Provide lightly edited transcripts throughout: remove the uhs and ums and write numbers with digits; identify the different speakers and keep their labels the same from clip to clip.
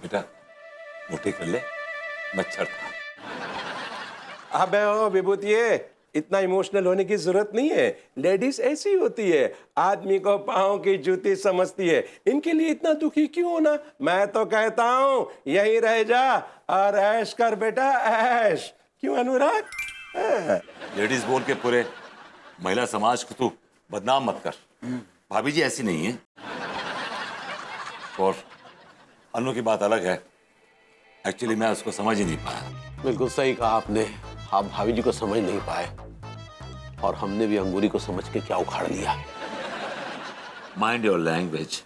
Speaker 1: बेटा मुट्ठी कर ले, मच्छर था।
Speaker 2: अबे ओ विभूतिये, इतना इमोशनल होने की जरूरत नहीं है। लेडीज ऐसी होती है, आदमी को पाँव की जूती समझती है। इनके लिए इतना दुखी क्यों होना? मैं तो कहता हूँ यही रह जा और ऐश कर बेटा, ऐश। क्यों अनुराग?
Speaker 1: लेडीज बोल के पूरे महिला समाज को तू बदनाम मत कर। भाभी जी ऐसी नहीं है। और अनु की बात अलग है। एक्चुअली मैं उसको समझ ही नहीं पाया।
Speaker 3: बिल्कुल सही कहा आपने। आप भाभी जी को समझ नहीं पाए और हमने भी अंगूरी को समझ के क्या उखाड़ लिया।
Speaker 1: Mind your language.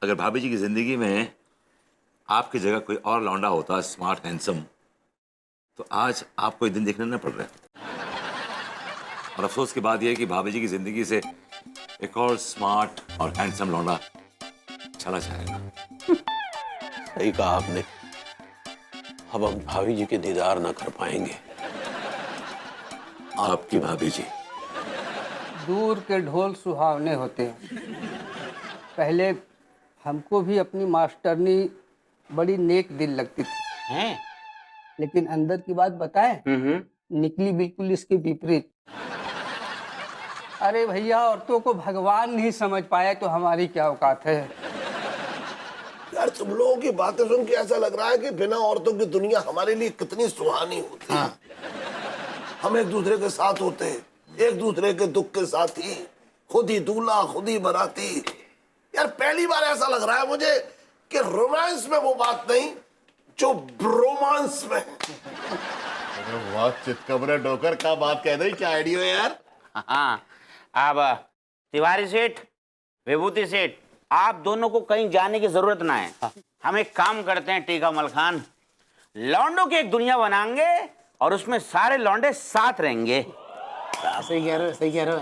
Speaker 1: अगर भाभी जी की जिंदगी में आपकी जगह कोई और लौंडा होता, स्मार्ट हैंडसम, तो आज आपको ये दिन देखने न पड़ रहा। और अफसोस की बात यह है कि भाभी जी की जिंदगी से एक और स्मार्ट और हैंडसम लौंडा चला जाएगा।
Speaker 3: सही कहा आपने। अब हम भाभी जी के दीदार ना कर पाएंगे।
Speaker 1: आपकी भाभी जी।
Speaker 4: दूर के ढोल सुहावने होते हैं। पहले हमको भी अपनी मास्टरनी बड़ी नेक दिल लगती थी हैं? लेकिन अंदर की बात बताएं, निकली बिल्कुल इसके विपरीत। अरे भैया, औरतों को भगवान नहीं समझ पाए तो हमारी क्या औकात है।
Speaker 5: यार तुम लोगों की बातें सुन के ऐसा लग रहा है कि बिना औरतों की दुनिया हमारे लिए कितनी सुहानी होती है। हम एक दूसरे के साथ होते, एक दूसरे के दुख के साथी, खुद ही दूल्हा खुद ही बराती। यार पहली बार ऐसा लग रहा है मुझे कि रोमांस में वो बात नहीं जो ब्रोमांस में।
Speaker 6: वाह चितकबरे डोकर, क्या बात कह रही, क्या आइडिया है यार।
Speaker 7: हाँ, अब तिवारी सेठ, विभूति सेठ, आप दोनों को कहीं जाने की जरूरत ना है। हम एक काम करते हैं टीका मलखान, लौंडों की एक दुनिया बनाएंगे और उसमें सारे लौंडे साथ रहेंगे।
Speaker 8: सही कह रहे हो, सही कह रहे हो।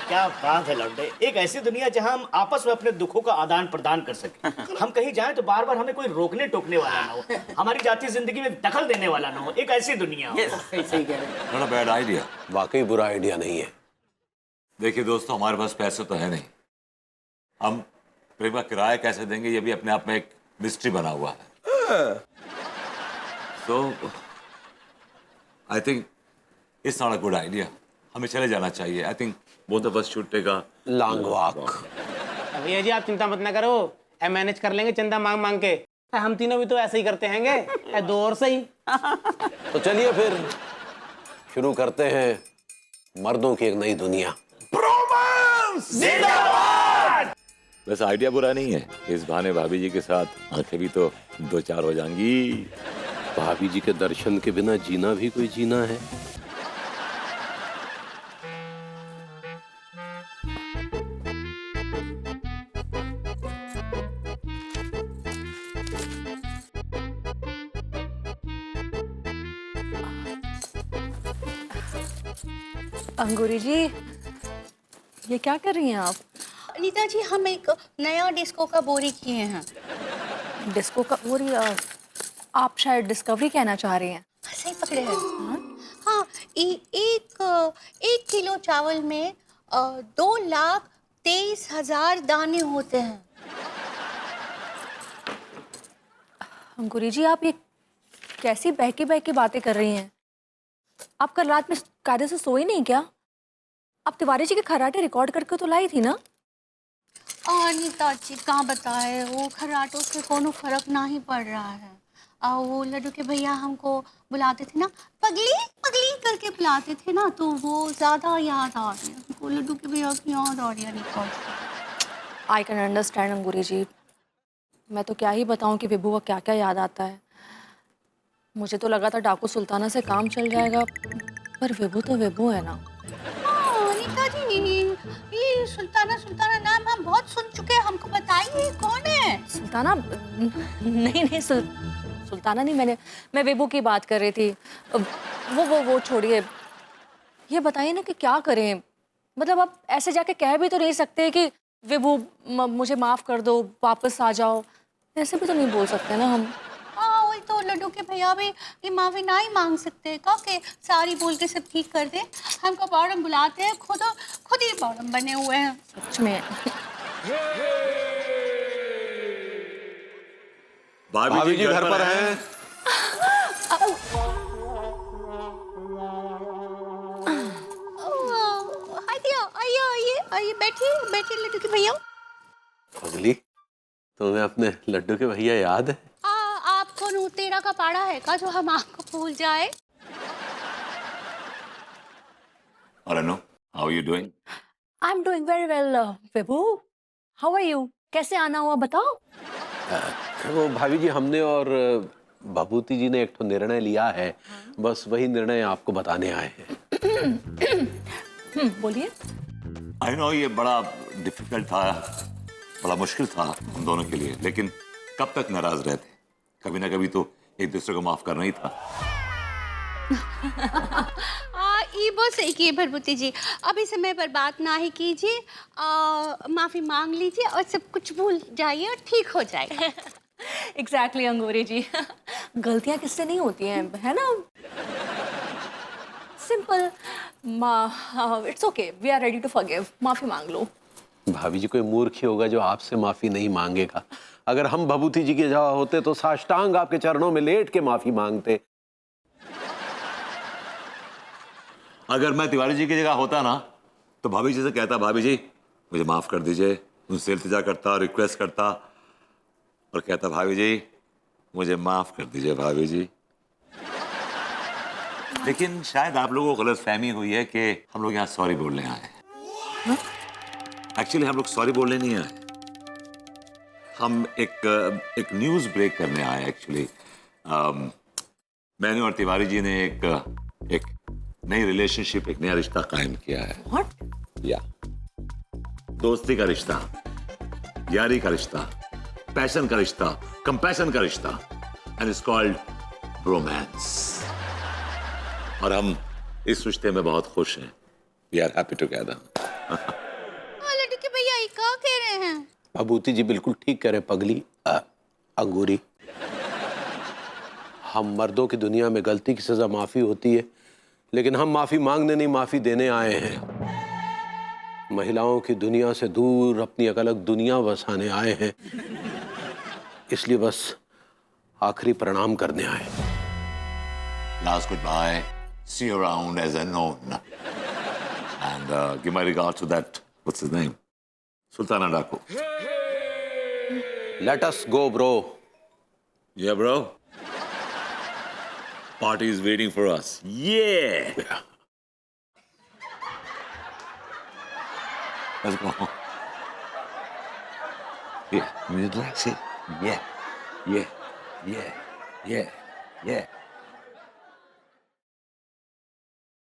Speaker 8: क्या बात है लौंडे, एक ऐसी दुनिया जहां हम आपस में अपने दुखों का आदान प्रदान कर सकें। हम कहीं जाएं तो बार बार हमें कोई रोकने टोकने वाला ना हो, हमारी जाति जिंदगी में दखल देने वाला ना हो। एक ऐसी दुनिया हो।
Speaker 4: सही कह रहे हैं।
Speaker 1: Not a bad idea.
Speaker 3: वाकई बुरा आइडिया नहीं है।
Speaker 1: देखिए दोस्तों, हमारे पास पैसे तो है नहीं, हम प्रेम का किराया कैसे देंगे ये भी अपने आप में एक मिस्ट्री बना हुआ है। So I think it's not a good idea. हमें चले जाना चाहिए। I think both of us should take a
Speaker 3: long walk.
Speaker 8: भैया जी आप चिंता मत ना करो, मैनेज कर लेंगे चंदा मांग मांग के। हम तीनों भी तो ऐसे ही करते हैंगे, दो और सही।
Speaker 3: तो चलिए फिर शुरू करते हैं मर्दों की एक नई दुनिया।
Speaker 1: वैसे आइडिया बुरा नहीं है। इस बहाने भाभी जी के साथ आंखें भी तो दो चार हो जाएंगी।
Speaker 3: भाभी जी के दर्शन के बिना जीना भी कोई जीना है।
Speaker 9: अंगूरी जी, ये क्या कर रही हैं आप?
Speaker 10: नीता जी, हम एक नया डिस्को का बोरी किए हैं।
Speaker 9: डिस्को का बोरी? आप शायद डिस्कवरी कहना चाह रही हैं।
Speaker 10: सही पकड़े हैं। हाँ, एक किलो चावल में 2,23,000 दाने होते हैं।
Speaker 9: अंगूरी जी, आप ये कैसी बहकी बहकी बातें कर रही हैं? आप कल रात में कायदे से सोई नहीं क्या? आप तिवारी जी के खर्राटे रिकॉर्ड करके तो लाई थी ना?
Speaker 10: नीता जी कहाँ बताए, वो खर्राटों से कोनो फर्क ना ही पड़ रहा है। वो लड्डू के भैया हमको बुलाते थे ना, पगली पगली करके बुलाते थे ना, तो वो ज़्यादा याद आ रही है हमको। लड्डू के भैया की याद आ रही है नीता जी।
Speaker 9: आई कैन अंडरस्टैंड अंगूरी जी। मैं तो क्या ही बताऊं कि विभू का क्या क्या याद आता है। मुझे तो लगा था डाकू सुल्ताना से काम चल जाएगा, पर विभू तो विभू है ना।
Speaker 10: नीता जी, ये सुल्ताना सुल्ताना नाम हम बहुत सुन चुके हैं, हमको बताइए कौन है?
Speaker 9: सुल्ताना? नहीं, सुल्ताना नहीं, मैं विभू की बात कर रही थी। वो छोड़िए। ये बताइए ना कि क्या करें। मतलब आप ऐसे जाके कह भी तो नहीं सकते कि विभू मुझे माफ कर दो, वापस आ जाओ। ऐसे भी तो नहीं बोल सकते ना हम।
Speaker 10: वही तो, लड्डू के भैया भी ये माफी ना ही मांग सकते का कि सारी बोल के सब ठीक कर दे। हमको बॉडम बुलाते हैं, खुद ही बॉडम बने हुए हैं।
Speaker 9: सच में।
Speaker 3: भाभी जी घर पर हैं।
Speaker 10: आइए आइए आइए आइए, बैठिए बैठिए लड्डू के भैया।
Speaker 3: पगली, तुम्हें अपने लड्डू के भैया याद है?
Speaker 10: आपको नू तेरा का पाड़ा है का जो हम आपको भूल जाए?
Speaker 1: और Anu, how are you doing?
Speaker 9: I am doing very well Vibhu. How are you? कैसे आना हुआ बताओ?
Speaker 3: वो भाभी जी, हमने और भभूति जी ने एक तो निर्णय लिया है, बस वही निर्णय आपको बताने आए हैं।
Speaker 9: बोलिए।
Speaker 1: आई नो ये बड़ा डिफिकल्ट था, बड़ा मुश्किल था हम दोनों के लिए, लेकिन कब तक नाराज रहते? कभी ना कभी तो एक दूसरे को माफ करना ही था।
Speaker 10: ये बहुत सही किए भरभूति जी, अभी समय पर बात ना ही कीजिए, माफी मांग लीजिए और सब कुछ भूल जाइए और ठीक हो जाएगा।
Speaker 9: एग्जैक्टली अंगूरी जी। गलतियां किससे नहीं होती हैं, है ना? Simple. It's okay, we are ready to forgive. माफी मांग लो।
Speaker 3: भाभी जी, कोई मूर्ख ही होगा जो आपसे माफी नहीं मांगेगा। अगर हम भभूति जी की जगह होते तो साष्टांग आपके चरणों में लेट के माफी मांगते।
Speaker 1: अगर मैं तिवारी जी की जगह होता ना, तो भाभी जी से कहता, भाभी जी मुझे माफ कर दीजिए, उनसे इल्तिजा करता, रिक्वेस्ट करता और कहता, भाभी जी मुझे माफ कर दीजिए भाभी जी। लेकिन शायद आप लोगों को गलतफहमी हुई है कि हम लोग यहाँ सॉरी बोलने आए हैं। एक्चुअली हम लोग सॉरी बोलने नहीं आए, हम एक न्यूज ब्रेक करने आए एक्चुअली। मैंने और तिवारी जी ने एक नई रिलेशनशिप, एक नया रिश्ता कायम किया है।
Speaker 9: What?
Speaker 1: या दोस्ती का रिश्ता, यारी का रिश्ता, पैशन का रिश्ता, कंपैशन का रिश्ता, एंड इट्स कॉल्ड रोमांस। और हम इस रिश्ते में बहुत खुश हैं। We are happy together.
Speaker 10: Laddoo के भैया ये क्या कह रहे हैं?
Speaker 3: भभूति जी बिल्कुल ठीक कह रहे पगली। अंगूरी, हम मर्दों की दुनिया में गलती की सजा माफी होती है, लेकिन हम माफी मांगने नहीं, माफी देने आए हैं। महिलाओं की दुनिया से दूर अपनी एक अलग दुनिया बसाने आए हैं, इसलिए बस आखिरी प्रणाम करने आए।
Speaker 1: Last goodbye. See you around as unknown. And give my regards to that, what's his name? Sultana Daku.
Speaker 3: Let us go, bro.
Speaker 1: Yeah, bro. Party is waiting for us. Yeah. Let's go. Yeah, relax it. Yeah, yeah, yeah, yeah, yeah.